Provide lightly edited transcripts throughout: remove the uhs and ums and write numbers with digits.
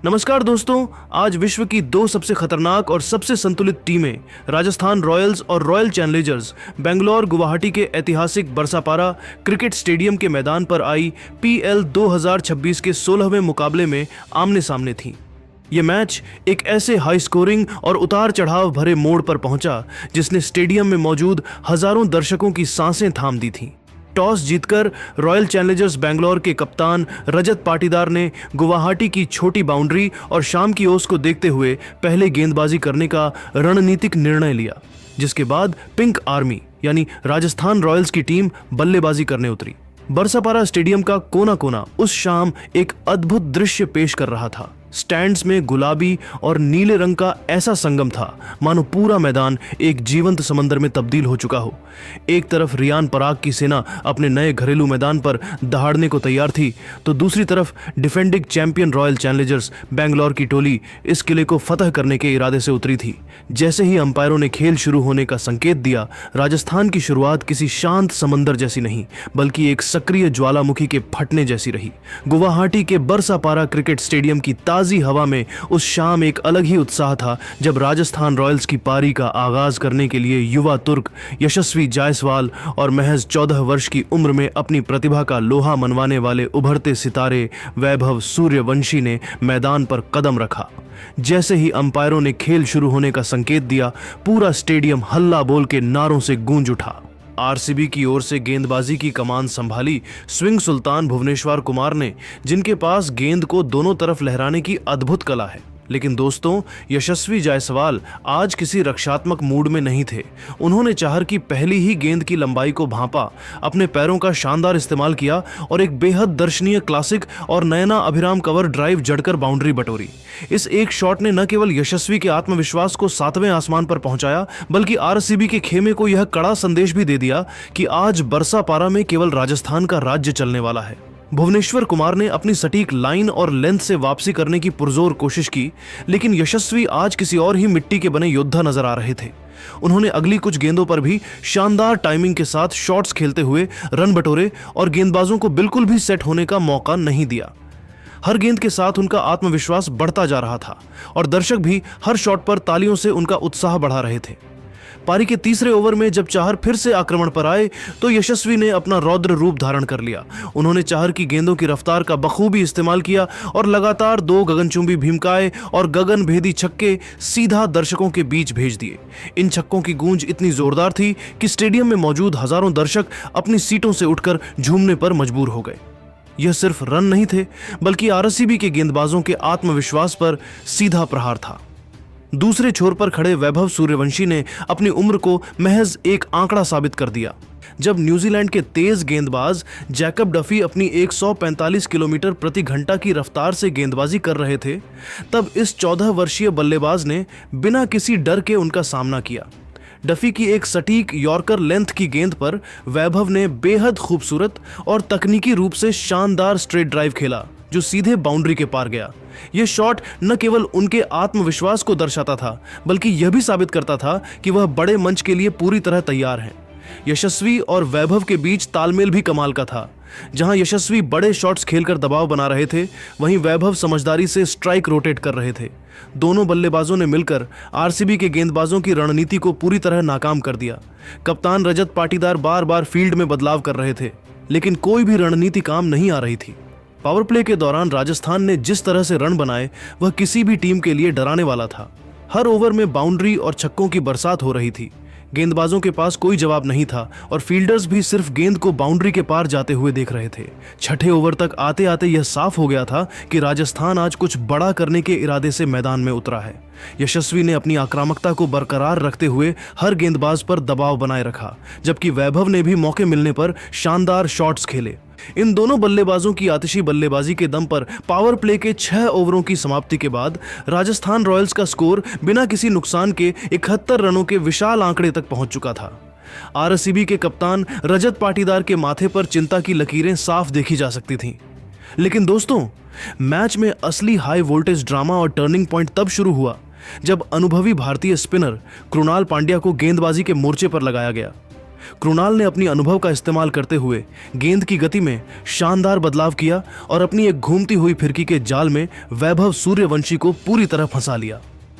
नमस्कार दोस्तों, आज विश्व की दो सबसे खतरनाक और सबसे संतुलित टीमें राजस्थान रॉयल्स और रॉयल चैलेंजर्स बेंगलोर गुवाहाटी के ऐतिहासिक बरसापारा क्रिकेट स्टेडियम के मैदान पर आई PL 2026 के 16वें मुकाबले में आमने सामने थीं। ये मैच एक ऐसे हाई स्कोरिंग और उतार चढ़ाव भरे मोड़ पर पहुंचा जिसने स्टेडियम में मौजूद हजारों दर्शकों की सांसें थाम दी थीं। टॉस जीतकर रॉयल चैलेंजर्स बेंगलोर के कप्तान रजत पाटीदार ने गुवाहाटी की छोटी बाउंड्री और शाम की ओस को देखते हुए पहले गेंदबाजी करने का रणनीतिक निर्णय लिया, जिसके बाद पिंक आर्मी यानी राजस्थान रॉयल्स की टीम बल्लेबाजी करने उतरी। बरसापारा स्टेडियम का कोना कोना उस शाम एक अद्भुत दृश्य पेश कर रहा था। स्टैंड्स में गुलाबी और नीले रंग का ऐसा संगम था मानो पूरा मैदान एक जीवंत समंदर में तब्दील हो चुका हो। एक तरफ रियान पराग की सेना अपने नए घरेलू मैदान पर दहाड़ने को तैयार थी, तो दूसरी तरफ defending champion royal Challengers Bangalore की टोली इस किले को फतह करने के इरादे से उतरी थी। जैसे ही अंपायरों ने खेल शुरू होने का संकेत दिया, राजस्थान की शुरुआत किसी शांत समंदर जैसी नहीं बल्कि एक सक्रिय ज्वालामुखी के फटने जैसी रही। गुवाहाटी के बरसापारा क्रिकेट स्टेडियम की ताजी हवा में उस शाम एक अलग ही उत्साह था जब राजस्थान रॉयल्स की पारी का आगाज करने के लिए युवा तुर्क यशस्वी जायसवाल और महज 14 वर्ष की उम्र में अपनी प्रतिभा का लोहा मनवाने वाले उभरते सितारे वैभव सूर्यवंशी ने मैदान पर कदम रखा। जैसे ही अंपायरों ने खेल शुरू होने का संकेत दिया, पूरा स्टेडियम हल्ला बोल के नारों से गूंज उठा। RCB की ओर से गेंदबाजी की कमान संभाली स्विंग सुल्तान भुवनेश्वर कुमार ने, जिनके पास गेंद को दोनों तरफ लहराने की अद्भुत कला है। लेकिन दोस्तों, यशस्वी जायसवाल आज किसी रक्षात्मक मूड में नहीं थे। उन्होंने चाहर की पहली ही गेंद की लंबाई को भांपा, अपने पैरों का शानदार इस्तेमाल किया और एक बेहद दर्शनीय क्लासिक और नयना अभिराम कवर ड्राइव जड़कर बाउंड्री बटोरी। इस एक शॉट ने न केवल यशस्वी के आत्मविश्वास को 7वें आसमान पर पहुंचाया, बल्कि RCB के खेमे को यह कड़ा संदेश भी दे दिया कि आज बरसापारा में केवल राजस्थान का राज्य चलने वाला है। भुवनेश्वर कुमार ने अपनी सटीक लाइन और लेंथ से वापसी करने की पुरजोर कोशिश की, लेकिन यशस्वी आज किसी और ही मिट्टी के बने योद्धा नजर आ रहे थे। उन्होंने अगली कुछ गेंदों पर भी शानदार टाइमिंग के साथ शॉट्स खेलते हुए रन बटोरे और गेंदबाजों को बिल्कुल भी सेट होने का मौका नहीं दिया। हर गेंद के साथ उनका आत्मविश्वास बढ़ता जा रहा था और दर्शक भी हर शॉट पर तालियों से उनका उत्साह बढ़ा रहे थे। पारी के तीसरे ओवर में जब चाहर फिर से आक्रमण पर आए तो यशस्वी ने अपना रौद्र रूप धारण कर लिया। उन्होंने चाहर की गेंदों की रफ्तार का बखूबी इस्तेमाल किया और लगातार 2 गगनचुंबी भीमकाए और गगन भेदी छक्के सीधा दर्शकों के बीच भेज दिए। इन छक्कों की गूंज इतनी जोरदार थी कि स्टेडियम में मौजूद हजारों दर्शक अपनी सीटों से उठकर झूमने पर मजबूर हो गए। यह सिर्फ रन नहीं थे, बल्कि RCB के गेंदबाजों के आत्मविश्वास पर सीधा प्रहार था। दूसरे छोर पर खड़े वैभव सूर्यवंशी ने अपनी उम्र को महज एक आंकड़ा साबित कर दिया। जब न्यूजीलैंड के तेज गेंदबाज जैकब डफी अपनी 145 किलोमीटर प्रति घंटा की रफ्तार से गेंदबाजी कर रहे थे, तब इस 14 वर्षीय बल्लेबाज ने बिना किसी डर के उनका सामना किया। डफी की एक सटीक यॉर्कर लेंथ की गेंद पर वैभव ने बेहद खूबसूरत और तकनीकी रूप से शानदार स्ट्रेट ड्राइव खेला जो सीधे बाउंड्री के पार गया। यह शॉट न केवल उनके आत्मविश्वास को दर्शाता था, बल्कि यह भी साबित करता था कि वह बड़े मंच के लिए पूरी तरह तैयार हैं। यशस्वी और वैभव के बीच तालमेल भी कमाल का था। जहां यशस्वी बड़े शॉट्स खेलकर दबाव बना रहे थे, वहीं वैभव समझदारी से स्ट्राइक रोटेट कर रहे थे। दोनों बल्लेबाजों ने मिलकर RCB के गेंदबाजों की रणनीति को पूरी तरह नाकाम कर दिया। कप्तान रजत पाटीदार बार बार फील्ड में बदलाव कर रहे थे, लेकिन कोई भी रणनीति काम नहीं आ रही थी। पावर प्ले के दौरान राजस्थान ने जिस तरह से रन बनाए, वह किसी भी टीम के लिए डराने वाला था। हर ओवर में बाउंड्री और छक्कों की बरसात हो रही थी। गेंदबाजों के पास कोई जवाब नहीं था और फील्डर्स भी सिर्फ गेंद को बाउंड्री के पार जाते हुए देख रहे थे। छठे ओवर तक आते आते यह साफ हो गया था कि राजस्थान आज कुछ बड़ा करने के इरादे से मैदान में उतरा है। यशस्वी ने अपनी आक्रामकता को बरकरार रखते हुए हर गेंदबाज पर दबाव बनाए रखा, जबकि वैभव ने भी मौके मिलने पर शानदार शॉट्स खेले। इन दोनों बल्लेबाजों की आतिशी बल्लेबाजी के दम पर पावर प्ले के 6 ओवरों की समाप्ति के बाद राजस्थान रॉयल्स का स्कोर बिना किसी नुकसान के 71 रनों के विशाल आंकड़े तक पहुंच चुका था। RCB के कप्तान रजत पाटीदार के माथे पर चिंता की लकीरें साफ देखी जा सकती थीं। लेकिन दोस्तों, मैच में असली हाई वोल्टेज ड्रामा और टर्निंग पॉइंट तब शुरू हुआ जब अनुभवी भारतीय स्पिनर कृणाल पांड्या को गेंदबाजी के मोर्चे पर लगाया गया। कृणाल ने अपनी अनुभव का इस्तेमाल करते हुए गेंद की गति में शानदार बदलाव किया और अपनी एक घूमती हुई फिरकी के जाल में वैभव सूर्यवंशी को पूरी तरह फंसा लिया।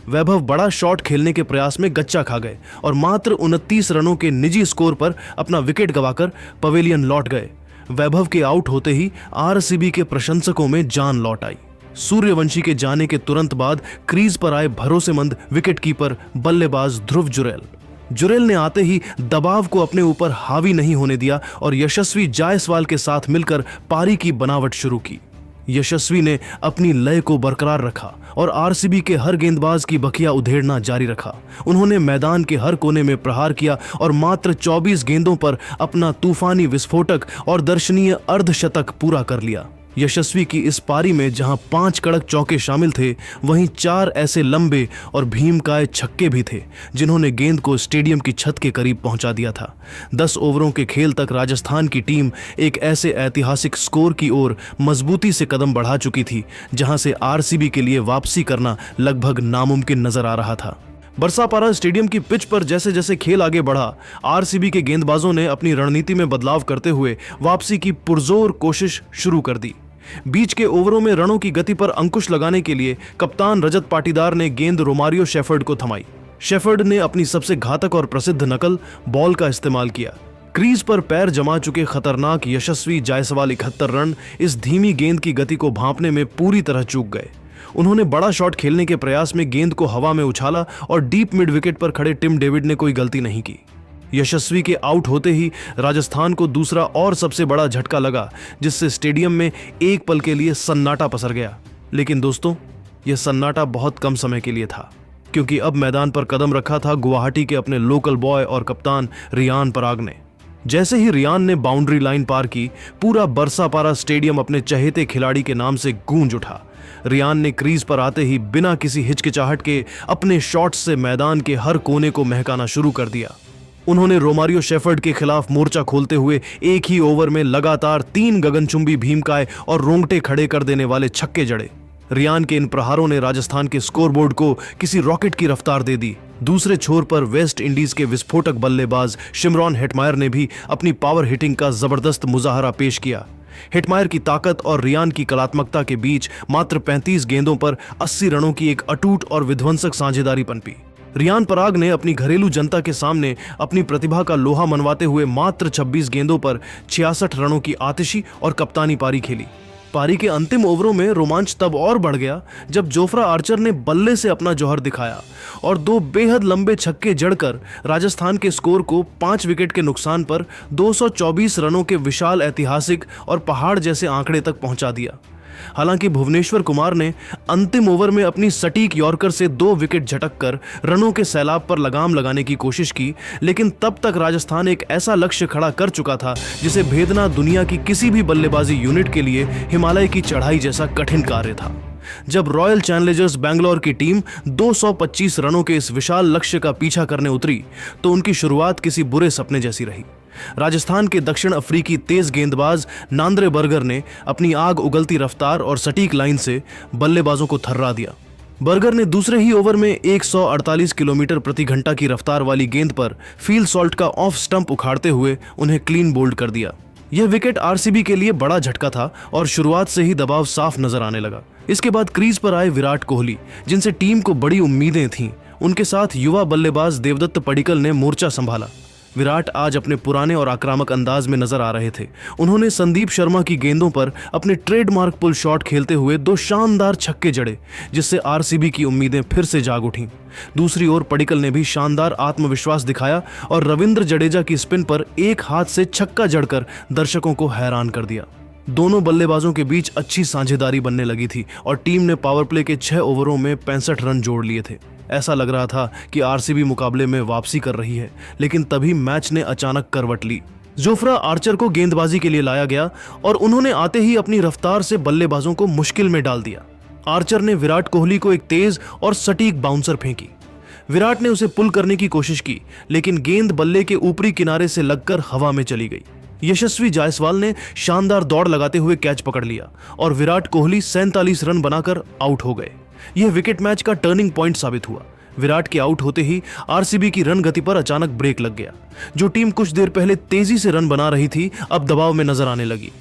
वैभव बड़ा शॉट खेलने के प्रयास में गच्चा खा गए और मात्र 29 रनों के निजी स्कोर पर अपना विकेट गंवाकर पवेलियन लौट गए। वैभव के आउट होते ही आरसीबी के प्रशंसकों में जान लौट आई। सूर्यवंशी के जाने के तुरंत बाद क्रीज पर आए भरोसेमंद विकेटकीपर बल्लेबाज ध्रुव जुरेल ने आते ही दबाव को अपने ऊपर हावी नहीं होने दिया और यशस्वी जायसवाल के साथ मिलकर पारी की बनावट शुरू की। यशस्वी ने अपनी लय को बरकरार रखा और आरसीबी के हर गेंदबाज की बखिया उधेड़ना जारी रखा। उन्होंने मैदान के हर कोने में प्रहार किया और मात्र 24 गेंदों पर अपना तूफानी विस्फोटक और दर्शनीय अर्धशतक पूरा कर लिया। यशस्वी की इस पारी में जहां 5 कड़क चौके शामिल थे, वहीं 4 ऐसे लंबे और भीमकाय छक्के भी थे जिन्होंने गेंद को स्टेडियम की छत के करीब पहुंचा दिया था। 10 ओवरों के खेल तक राजस्थान की टीम एक ऐसे ऐतिहासिक स्कोर की ओर मजबूती से कदम बढ़ा चुकी थी जहां से आरसीबी के लिए वापसी करना लगभग नामुमकिन नजर आ रहा था। बरसापारा स्टेडियम की पिच पर जैसे जैसे खेल आगे बढ़ा, आरसीबी के गेंदबाजों ने अपनी रणनीति में बदलाव करते हुए वापसी की पुरजोर कोशिश शुरू कर दी। बीच के ओवरों में रनों की गति पर अंकुश लगाने के लिए कप्तान रजत पाटीदार ने गेंद रोमारियो शेफर्ड को थमाई। शेफर्ड ने अपनी सबसे घातक और प्रसिद्ध नकल बॉल का इस्तेमाल किया। क्रीज पर पैर जमा चुके खतरनाक यशस्वी जायसवाल 71 रन इस धीमी गेंद की गति को भांपने में पूरी तरह चूक गए। उन्होंने बड़ा शॉट खेलने के प्रयास में गेंद को हवा में उछाला और डीप मिड विकेट पर खड़े टिम डेविड ने कोई गलती नहीं की। यशस्वी के आउट होते ही राजस्थान को दूसरा और सबसे बड़ा झटका लगा, जिससे स्टेडियम में एक पल के लिए सन्नाटा पसर गया। लेकिन दोस्तों, यह सन्नाटा बहुत कम समय के लिए था, क्योंकि अब मैदान पर कदम रखा था गुवाहाटी के अपने लोकल बॉय और कप्तान रियान पराग ने। जैसे ही रियान ने बाउंड्री लाइन पार की, पूरा बरसापारा स्टेडियम अपने चहेते खिलाड़ी के नाम से गूंज उठा। रियान ने क्रीज पर आते ही बिना किसी हिचकिचाहट के अपने शॉट्स से मैदान के हर कोने को महकाना शुरू कर दिया। उन्होंने रोमारियो शेफर्ड के खिलाफ मोर्चा खोलते हुए एक ही ओवर में लगातार 3 गगनचुंबी भीमकाय और रोंगटे खड़े कर देने वाले छक्के जड़े। रियान के इन प्रहारों ने राजस्थान के स्कोरबोर्ड को किसी रॉकेट की रफ्तार दे दी। दूसरे छोर पर वेस्ट इंडीज के विस्फोटक बल्लेबाज शिमरॉन हेटमायर ने भी अपनी पावर हिटिंग का जबरदस्त मुजाहरा पेश किया। हेटमायर की ताकत और रियान की कलात्मकता के बीच मात्र 35 गेंदों पर 80 रनों की एक अटूट और विध्वंसक साझेदारी पनपी। रियान पराग ने अपनी घरेलू जनता के सामने अपनी प्रतिभा का लोहा मनवाते हुए मात्र 26 गेंदों पर 66 रनों की आतिशी और कप्तानी पारी खेली। पारी के अंतिम ओवरों में रोमांच तब और बढ़ गया जब जोफ्रा आर्चर ने बल्ले से अपना जौहर दिखाया और 2 बेहद लंबे छक्के जड़कर राजस्थान के स्कोर को 5 विकेट के नुकसान पर 224 रनों के विशाल ऐतिहासिक और पहाड़ जैसे आंकड़े तक पहुंचा दिया। हालांकि भुवनेश्वर कुमार ने अंतिम ओवर में अपनी सटीक यॉर्कर से 2 विकेट झटककर रनों के सैलाब पर लगाम लगाने की कोशिश की, लेकिन तब तक राजस्थान एक ऐसा लक्ष्य खड़ा कर चुका था जिसे भेदना दुनिया की किसी भी बल्लेबाजी यूनिट के लिए हिमालय की चढ़ाई जैसा कठिन कार्य था। जब रॉयल चैलेंजर्स बैंगलोर की टीम 225 रनों के इस विशाल लक्ष्य का पीछा करने उतरी, तो उनकी शुरुआत किसी बुरे सपने जैसी रही। राजस्थान के दक्षिण अफ्रीकी तेज गेंदबाज नांद्रे बर्गर ने अपनी आग उगलती रफ्तार और सटीक लाइन से बल्लेबाजों को थर्रा दिया। बर्गर ने दूसरे ही ओवर में 148 किलोमीटर प्रति घंटा की रफ्तार वाली गेंद पर फील्ड सॉल्ट का ऑफ स्टंप उखाड़ते हुए उन्हें क्लीन बोल्ड कर दिया। यह विकेट आरसीबी के लिए बड़ा झटका था और शुरुआत से ही दबाव साफ नजर आने लगा। इसके बाद क्रीज पर आए विराट कोहली, जिनसे टीम को बड़ी उम्मीदें थीं। उनके साथ युवा बल्लेबाज देवदत्त पडिक्कल ने मोर्चा संभाला। विराट आज अपने पुराने और आक्रामक अंदाज में नजर आ रहे थे। उन्होंने संदीप शर्मा की गेंदों पर अपने ट्रेडमार्क पुल शॉट खेलते हुए 2 शानदार छक्के जड़े, जिससे आरसीबी की उम्मीदें फिर से जाग उठीं। दूसरी ओर पडिक्कल ने भी शानदार आत्मविश्वास दिखाया और रविंद्र जडेजा की स्पिन पर एक हाथ से छक्का जड़कर दर्शकों को हैरान कर दिया। दोनों बल्लेबाजों के बीच अच्छी साझेदारी बनने लगी थी और टीम ने पावर प्ले के 6 ओवरों में 65 रन जोड़ लिए थे। ऐसा लग रहा था कि आरसीबी मुकाबले में वापसी कर रही है, लेकिन तभी मैच ने अचानक करवट ली। जोफ्रा आर्चर को गेंदबाजी के लिए लाया गया और उन्होंने आते ही अपनी रफ्तार से बल्लेबाजों को मुश्किल में डाल दिया। आर्चर ने विराट कोहली को एक तेज और सटीक बाउंसर फेंकी। विराट ने उसे पुल करने की कोशिश की, लेकिन गेंद बल्ले के ऊपरी किनारे से लगकर हवा में चली गई। यशस्वी जायसवाल ने शानदार दौड़ लगाते हुए कैच पकड़ लिया और विराट कोहली 47 रन बनाकर आउट हो गए। यह विकेट मैच का टर्निंग पॉइंट साबित हुआ। विराट के आउट होते ही आरसीबी की रन गति पर अचानक ब्रेक लग गया। जो टीम कुछ देर पहले तेजी से रन बना रही थी अब दबाव में नजर आने लगी।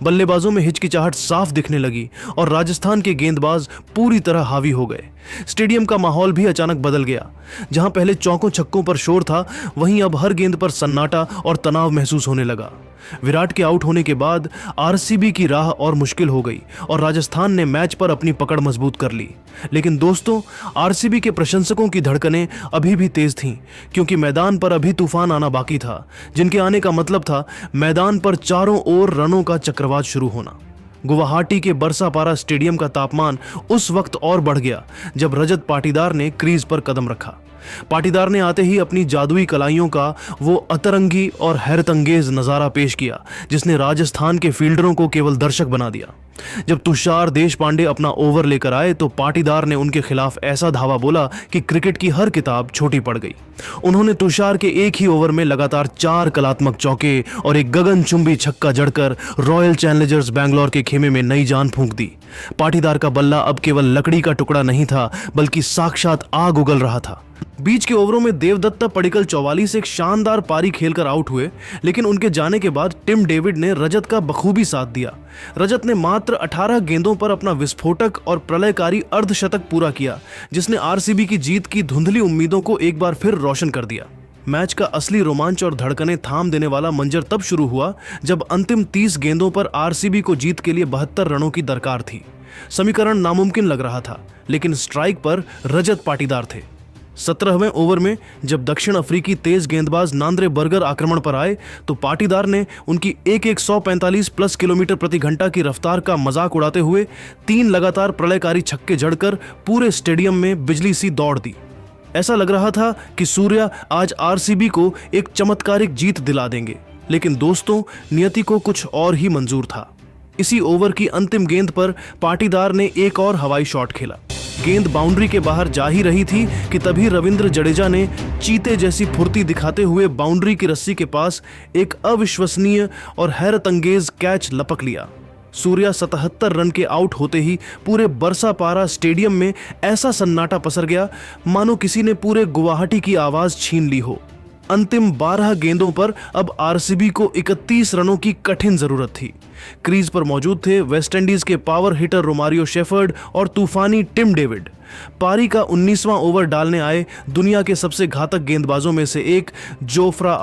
बल्लेबाजों में हिचकिचाहट साफ दिखने लगी और राजस्थान के गेंदबाज पूरी तरह हावी हो गए। स्टेडियम का माहौल भी अचानक बदल गया। जहां पहले चौकों छक्कों पर शोर था, वहीं अब हर गेंद पर सन्नाटा और तनाव महसूस होने लगा। विराट के आउट होने के बाद आरसीबी की राह और मुश्किल हो गई और राजस्थान ने मैच पर अपनी पकड़ मजबूत कर ली। लेकिन दोस्तों, आरसीबी के प्रशंसकों की धड़कनें अभी भी तेज थीं, क्योंकि मैदान पर अभी तूफान आना बाकी था, जिनके आने का मतलब था मैदान पर चारों ओर रनों का चक्रवात शुरू होना। गुवाहाटी के बरसापारा स्टेडियम का तापमान उस वक्त और बढ़ गया जब रजत पाटीदार ने क्रीज पर कदम रखा। पाटीदार ने आते ही अपनी जादुई कलाइयों का वो अतरंगी और हैरतअंगेज नजारा पेश किया, जिसने राजस्थान के फील्डरों को केवल दर्शक बना दिया। जब तुषार देशपांडे अपना ओवर लेकर आए तो पाटीदार ने उनके खिलाफ ऐसा धावा बोला कि क्रिकेट की हर किताब छोटी पड़ गई। उन्होंने तुषार के एक ही ओवर में लगातार 4 कलात्मक चौके और एक गगनचुंबी छक्का जड़कर रॉयल चैलेंजर्स बैंगलोर के खेमे में नई जान फूंक दी। पाटीदार का बल्ला अब केवल लकड़ी का टुकड़ा नहीं था, बल्कि साक्षात आग उगल रहा था। बीच के ओवरों में देवदत्ता पडिक्कल 44 एक शानदार पारी खेलकर आउट हुए, लेकिन उनके जाने के बाद टिम डेविड ने रजत का बखूबी साथ दिया। रजत ने मात्र 18 गेंदों पर अपना विस्फोटक और प्रलयकारी अर्धशतक पूरा किया, जिसने आरसीबी की जीत की धुंधली उम्मीदों को एक बार फिर रोशन कर दिया। मैच का असली रोमांच और धड़कनें थाम देने वाला मंजर तब शुरू हुआ जब अंतिम 30 गेंदों पर आरसीबी को जीत के लिए 72 रनों की दरकार थी। समीकरण नामुमकिन लग रहा था, लेकिन स्ट्राइक पर रजत पाटीदार थे। 17वें ओवर में जब दक्षिण अफ्रीकी तेज गेंदबाज नांद्रे बर्गर आक्रमण पर आए तो पाटीदार ने उनकी 145 प्लस किलोमीटर प्रति घंटा की रफ्तार का मजाक उड़ाते हुए 3 लगातार प्रलयकारी छक्के जड़कर पूरे स्टेडियम में बिजली सी दौड़ दी। ऐसा लग रहा था कि सूर्या आज आरसीबी को एक चमत्कारिक जीत दिला देंगे, लेकिन दोस्तों, नियति को कुछ और ही मंजूर था। इसी ओवर की अंतिम गेंद पर पाटीदार ने एक और हवाई शॉट खेला। गेंद बाउंड्री के बाहर जा ही रही थी कि तभी रविंद्र जडेजा ने चीते जैसी फुर्ती दिखाते हुए बाउंड्री की रस्सी के पास एक अविश्वसनीय और हैरतअंगेज कैच लपक लिया। सूर्या 77 रन के आउट होते ही पूरे बरसापारा स्टेडियम में ऐसा सन्नाटा पसर गया मानो किसी ने पूरे गुवाहाटी की आवाज छीन ली हो। अंतिम 12 गेंदों पर अब आरसीबी को 31 रनों की कठिन जरूरत थी। क्रीज पर मौजूद थे वेस्टइंडीज के पावर हिटर रोमारियो शेफर्ड और तूफानी टिम डेविड। पारी का 19वां ओवर डालने आए दुनिया के सबसे घातक गेंदबाजों में से एक जोफ्रा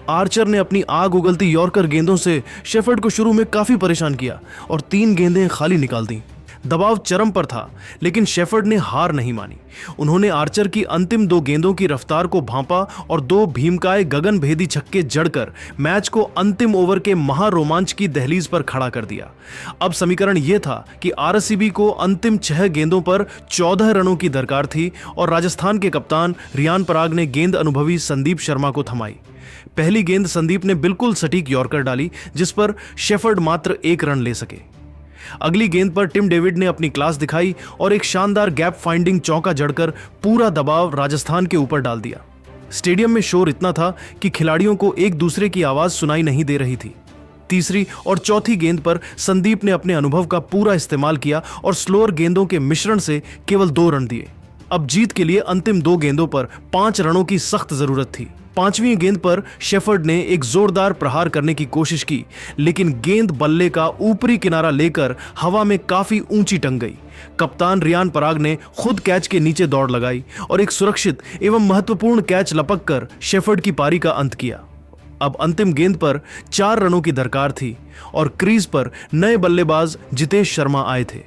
आर्चर ने अपनी आग उगलती यॉर्कर गेंदों से शेफर्ड को शुरू में काफी परेशान किया और 3 गेंदें खाली निकाल दी। दबाव चरम पर था, लेकिन शेफर्ड ने हार नहीं मानी। उन्होंने आर्चर की अंतिम 2 गेंदों की रफ्तार को भांपा और 2 भीमकाय गगनभेदी छक्के जड़कर मैच को अंतिम ओवर के महारोमांच की दहलीज पर खड़ा कर दिया। अब समीकरण यह था कि आरसीबी को अंतिम 6 गेंदों पर 14 रनों की दरकार थी और राजस्थान के कप्तान रियान पराग ने गेंद अनुभवी संदीप शर्मा को थमाई। पहली गेंद संदीप ने बिल्कुल सटीक यॉर्कर डाली, जिस पर शेफर्ड मात्र 1 रन ले सके। अगली गेंद पर टिम डेविड ने अपनी क्लास दिखाई और एक शानदार गैप फाइंडिंग चौका जड़कर पूरा दबाव राजस्थान के ऊपर डाल दिया। स्टेडियम में शोर इतना था कि खिलाड़ियों को एक दूसरे की आवाज सुनाई नहीं दे रही थी। तीसरी और चौथी गेंद पर संदीप ने अपने अनुभव का पूरा इस्तेमाल किया और स्लोअर गेंदों के मिश्रण से केवल 2 रन दिए। अब जीत के लिए अंतिम 2 गेंदों पर 5 रनों की सख्त जरूरत थी। 5वीं गेंद पर शेफर्ड ने एक जोरदार प्रहार करने की कोशिश की, लेकिन गेंद बल्ले का ऊपरी किनारा लेकर हवा में काफी ऊंची टंग गई। कप्तान रियान पराग ने खुद कैच के नीचे दौड़ लगाई और एक सुरक्षित एवं महत्वपूर्ण कैच लपक कर शेफर्ड की पारी का अंत किया। अब अंतिम गेंद पर 4 रनों की दरकार थी और क्रीज पर नए बल्लेबाज जितेश शर्मा आए थे।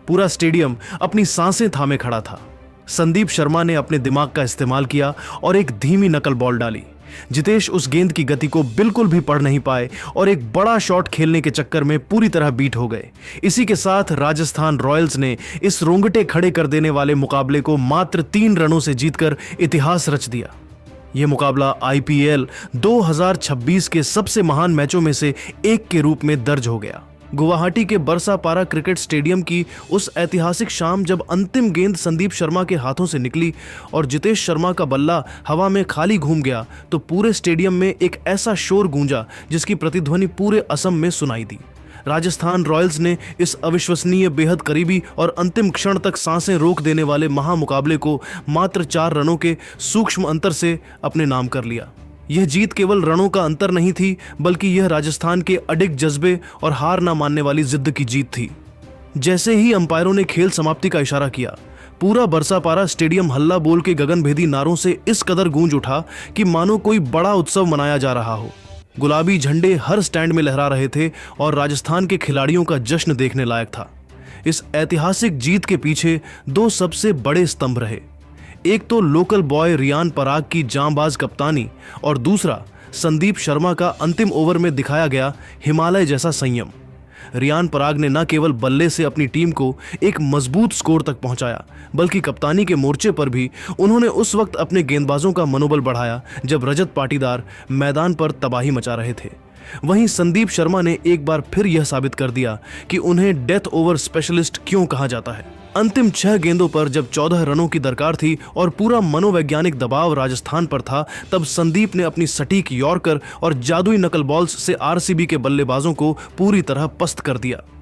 पूरा स्टेडियम अपनी सांसें थामे खड़ा था। संदीप शर्मा ने अपने दिमाग का इस्तेमाल किया और एक धीमी नकल बॉल डाली। जितेश उस गेंद की गति को बिल्कुल भी पढ़ नहीं पाए और एक बड़ा शॉट खेलने के चक्कर में पूरी तरह बीट हो गए। इसी के साथ राजस्थान रॉयल्स ने इस रोंगटे खड़े कर देने वाले मुकाबले को मात्र 3 रनों से जीतकर इतिहास रच दिया। यह मुकाबला आईपीएल 2026 के सबसे महान मैचों में से एक के रूप में दर्ज हो गया। गुवाहाटी के बरसापारा क्रिकेट स्टेडियम की उस ऐतिहासिक शाम जब अंतिम गेंद संदीप शर्मा के हाथों से निकली और जितेश शर्मा का बल्ला हवा में खाली घूम गया तो पूरे स्टेडियम में एक ऐसा शोर गूंजा जिसकी प्रतिध्वनि पूरे असम में सुनाई दी। राजस्थान रॉयल्स ने इस अविश्वसनीय, बेहद करीबी और अंतिम क्षण तक सांसें रोक देने वाले महामुकाबले को मात्र 4 रनों के सूक्ष्म अंतर से अपने नाम कर लिया। यह जीत केवल रनों का अंतर नहीं थी, बल्कि यह राजस्थान के अडिग जज्बे और हार ना मानने वाली जिद्द की जीत थी। जैसे ही अंपायरों ने खेल समाप्ति का इशारा किया, पूरा बरसापारा स्टेडियम हल्ला बोल के गगनभेदी नारों से इस कदर गूंज उठा कि मानो कोई बड़ा उत्सव मनाया जा रहा हो। गुलाबी झंडे हर स्टैंड में लहरा रहे थे और राजस्थान के खिलाड़ियों का जश्न देखने लायक था। इस ऐतिहासिक जीत के पीछे 2 सबसे बड़े स्तंभ रहे। एक तो लोकल बॉय रियान पराग की जांबाज कप्तानी और दूसरा संदीप शर्मा का अंतिम ओवर में दिखाया गया हिमालय जैसा संयम। रियान पराग ने न केवल बल्ले से अपनी टीम को एक मजबूत स्कोर तक पहुंचाया, बल्कि कप्तानी के मोर्चे पर भी उन्होंने उस वक्त अपने गेंदबाजों का मनोबल बढ़ाया जब रजत पाटीदार मैदान पर तबाही मचा रहे थे। वहीं संदीप शर्मा ने एक बार फिर यह साबित कर दिया कि उन्हें डेथ ओवर स्पेशलिस्ट क्यों कहा जाता है। अंतिम 6 गेंदों पर जब 14 रनों की दरकार थी और पूरा मनोवैज्ञानिक दबाव राजस्थान पर था, तब संदीप ने अपनी सटीक यॉर्कर और जादुई नकल बॉल्स से आरसीबी के बल्लेबाजों को पूरी तरह पस्त कर दिया।